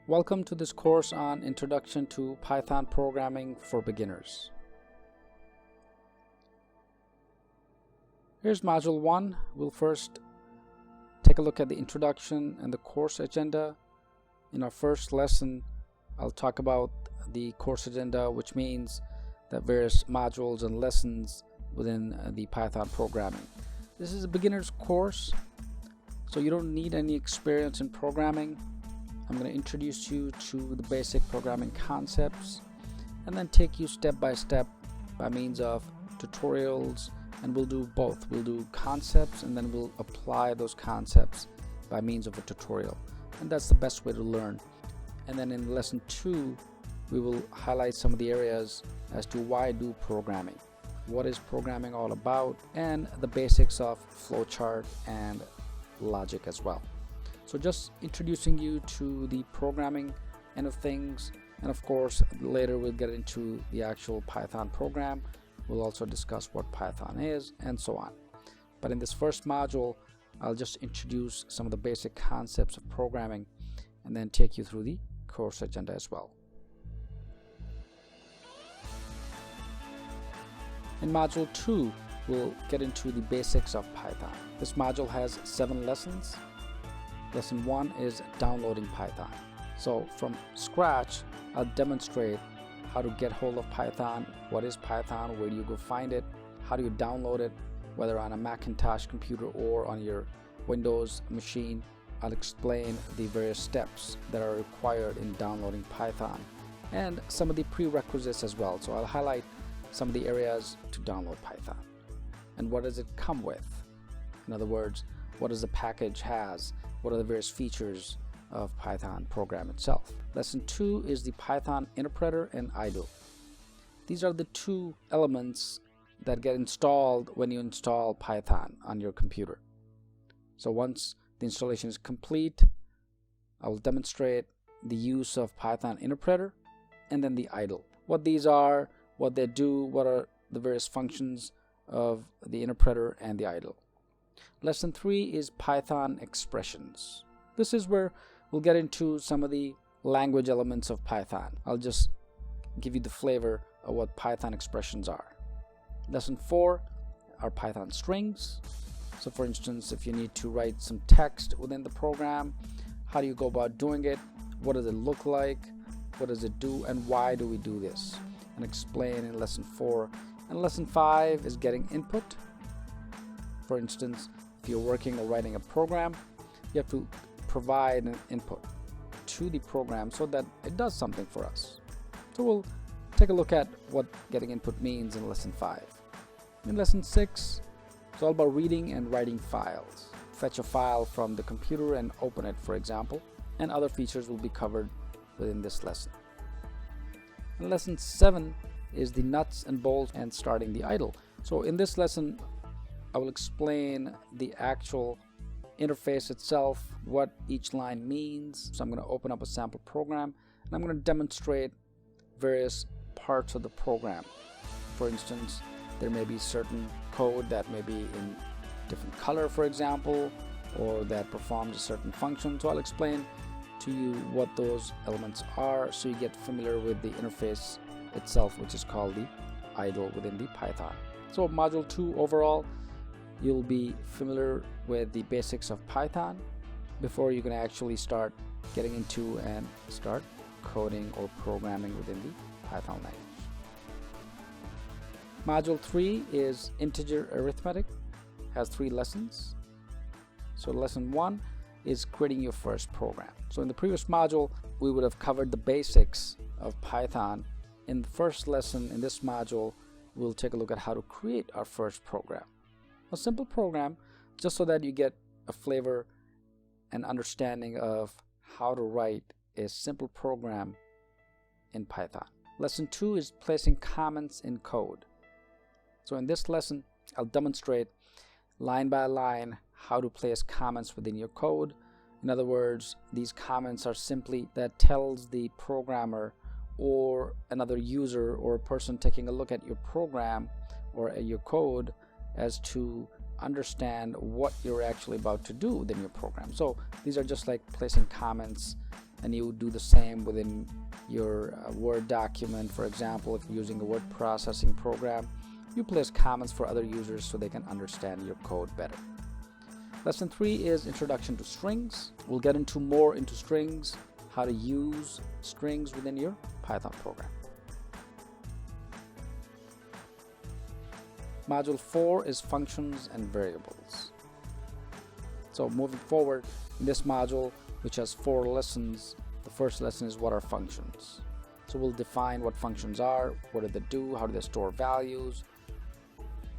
Welcome to this course on Introduction to Python Programming for Beginners. Here's Module 1. We'll first take a look at the introduction and the course agenda. In our first lesson, I'll talk about the course agenda, which means that various modules and lessons within the Python programming. This is a beginner's course, so you don't need any experience in programming. I'm going to introduce you to the basic programming concepts and then take you step by step by means of tutorials, and we'll do both. We'll do concepts and then we'll apply those concepts by means of a tutorial, and that's the best way to learn. And then in lesson 2 we will highlight some of the areas as to why do programming, what is programming all about, and the basics of flowchart and logic as well. So just introducing you to the programming end of things, and of course later we'll get into the actual Python program. We'll also discuss what Python is and so on. But in this first module, I'll just introduce some of the basic concepts of programming and then take you through the course agenda as well. In Module 2, we'll get into the basics of Python. This module has 7 lessons. Lesson 1 is downloading Python. So from scratch, I'll demonstrate how to get hold of Python, what is Python, where do you go find it, how do you download it, whether on a Macintosh computer or on your Windows machine. I'll explain the various steps that are required in downloading Python and some of the prerequisites as well. So I'll highlight some of the areas to download Python and what does it come with. In other words, what does the package has? What are the various features of Python program itself? Lesson 2 is the Python interpreter and idle. These are the two elements that get installed when you install Python on your computer. So once the installation is complete, I will demonstrate the use of Python interpreter and then the idle. What these are, what they do, what are the various functions of the interpreter and the idle. Lesson 3 is Python expressions. This is where we'll get into some of the language elements of Python. I'll just give you the flavor of what Python expressions are. Lesson 4 are Python strings. So for instance, if you need to write some text within the program, how do you go about doing it? What does it look like? What does it do? And why do we do this? And explain in lesson 4. And lesson 5 is getting input. For instance, if you're working or writing a program, you have to provide an input to the program so that it does something for us. So we'll take a look at what getting input means in lesson 5. In lesson 6, it's all about reading and writing files. Fetch a file from the computer and open it, for example, and other features will be covered within this lesson. In lesson 7 is the nuts and bolts and starting the idle. So in this lesson, I will explain the actual interface itself, what each line means. So I'm going to open up a sample program and I'm going to demonstrate various parts of the program. For instance, there may be certain code that may be in different color, for example, or that performs a certain function. So I'll explain to you what those elements are so you get familiar with the interface itself, which is called the idle within the Python. So module 2 overall, you'll be familiar with the basics of Python before you can actually start getting into and start coding or programming within the Python language. Module 3 is integer arithmetic, has 3 lessons. So lesson 1 is creating your first program. So in the previous module, we would have covered the basics of Python. In the first lesson in this module, we'll take a look at how to create our first program. A simple program, just so that you get a flavor and understanding of how to write a simple program in Python. Lesson 2 is placing comments in code. So in this lesson, I'll demonstrate line by line how to place comments within your code. In other words, these comments are simply that tells the programmer or another user or a person taking a look at your program or your code as to understand what you're actually about to do within your program. So these are just like placing comments and you do the same within your Word document. For example, if you're using a word processing program, you place comments for other users so they can understand your code better. Lesson 3 is Introduction to Strings. We'll get into more into strings, how to use strings within your Python program. Module 4 is Functions and Variables. So moving forward in this module, which has 4 lessons, the first lesson is what are functions. So we'll define what functions are, what do they do, how do they store values,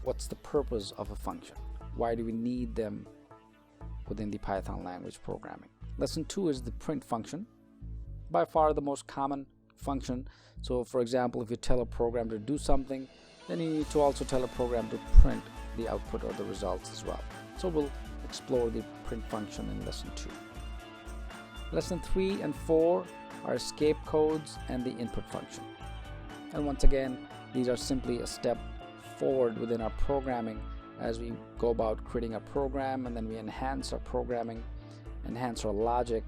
what's the purpose of a function, why do we need them within the Python language programming. Lesson 2 is the print function, by far the most common function. So for example, if you tell a program to do something, then you need to also tell a program to print the output or the results as well. So we'll explore the print function in lesson 2. Lesson 3 and 4 are escape codes and the input function. And once again, these are simply a step forward within our programming as we go about creating a program, and then we enhance our programming, enhance our logic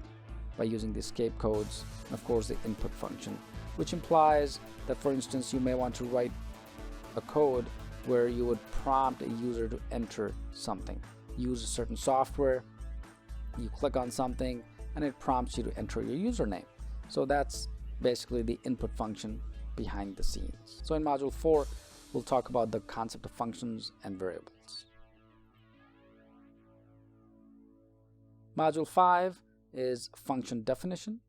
by using the escape codes, and of course the input function, which implies that, for instance, you may want to write a code where you would prompt a user to enter something. Use a certain software, you click on something, and it prompts you to enter your username. So that's basically the input function behind the scenes. So in module 4, we'll talk about the concept of functions and variables. Module 5 is function definition.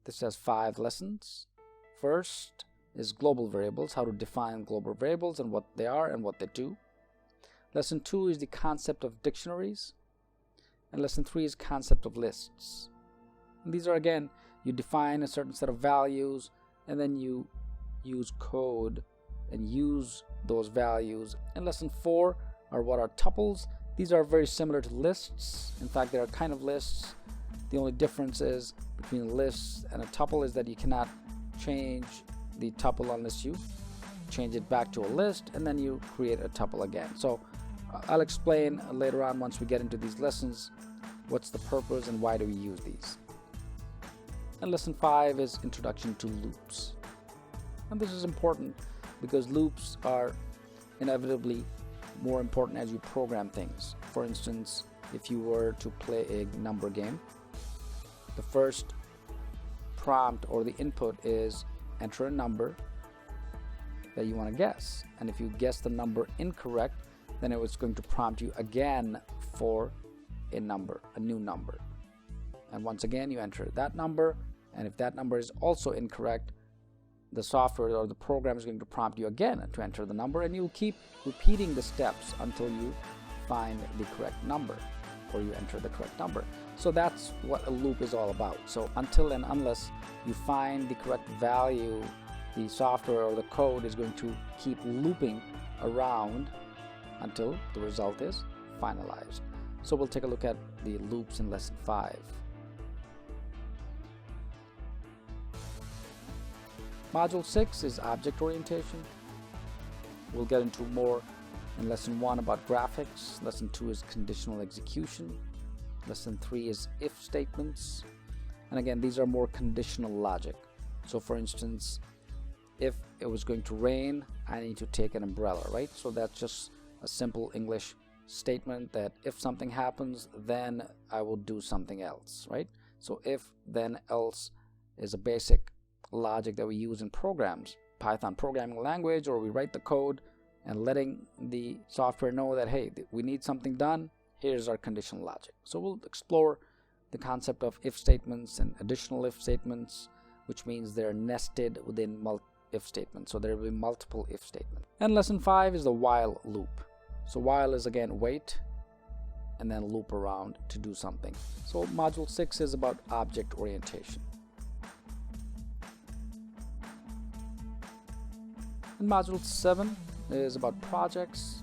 This has 5 lessons. First is global variables, how to define global variables and what they are and what they do. Lesson 2 is the concept of dictionaries. And lesson 3 is concept of lists. And these are, again, you define a certain set of values and then you use code and use those values. And lesson 4 are what are tuples. These are very similar to lists. In fact, they are kind of lists. The only difference is between lists and a tuple is that you cannot change the tuple unless you change it back to a list, and then you create a tuple again. So I'll explain later on, once we get into these lessons, what's the purpose and why do we use these. And lesson 5 is Introduction to Loops. And this is important because loops are inevitably more important as you program things. For instance, if you were to play a number game, the first prompt or the input is enter a number that you want to guess. And if you guess the number incorrect, then it was going to prompt you again for a number, a new number. And once again, you enter that number, and if that number is also incorrect, the software or the program is going to prompt you again to enter the number, and you'll keep repeating the steps until you find the correct number or you enter the correct number. So that's what a loop is all about. So until and unless you find the correct value, the software or the code is going to keep looping around until the result is finalized. So we'll take a look at the loops in lesson 5. Module 6 is object orientation. We'll get into more in lesson 1 about graphics. Lesson 2 is conditional execution. Lesson 3 is if statements. And again, these are more conditional logic. So for instance, if it was going to rain, I need to take an umbrella, right? So that's just a simple English statement that if something happens, then I will do something else, right? So if, then, else is a basic logic that we use in programs, Python programming language, or we write the code and letting the software know that, hey, we need something done, here's our conditional logic. So we'll explore the concept of if statements and additional if statements, which means they're nested within if statements. So there will be multiple if statements. And lesson 5 is the while loop. So while is again wait and then loop around to do something. So module 6 is about object orientation. And module 7 is about projects.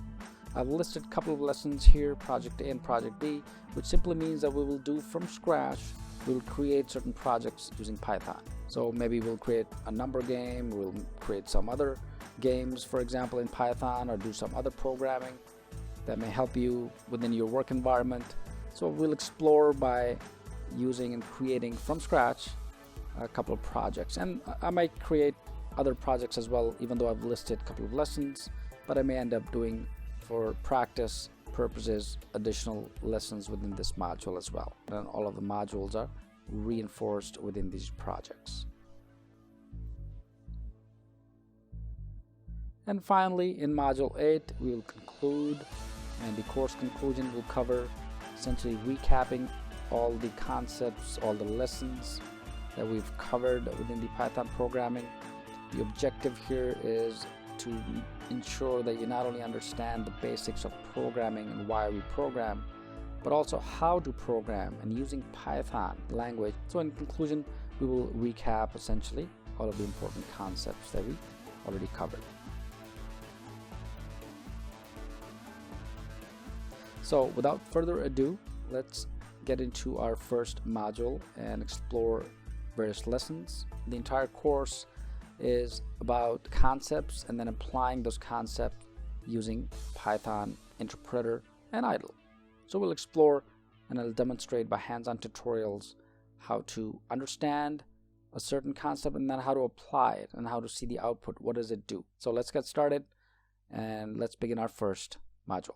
I've listed a couple of lessons here, project A and project B, which simply means that we will do from scratch, we'll create certain projects using Python. So maybe we'll create a number game, we'll create some other games, for example, in Python, or do some other programming that may help you within your work environment. So we'll explore by using and creating from scratch a couple of projects, and I might create other projects as well, even though I've listed a couple of lessons, but I may end up doing, for practice purposes, additional lessons within this module as well. And all of the modules are reinforced within these projects. And finally, in module 8, we will conclude, and the course conclusion will cover essentially recapping all the concepts, all the lessons that we've covered within the Python programming. The objective here is to ensure that you not only understand the basics of programming and why we program, but also how to program and using Python language. So in conclusion, we will recap essentially all of the important concepts that we already covered. So without further ado, let's get into our first module and explore various lessons. The entire course is about concepts and then applying those concepts using Python interpreter and idle. So we'll explore and I'll demonstrate by hands-on tutorials how to understand a certain concept and then how to apply it and how to see the output. What does it do? So let's get started and let's begin our first module.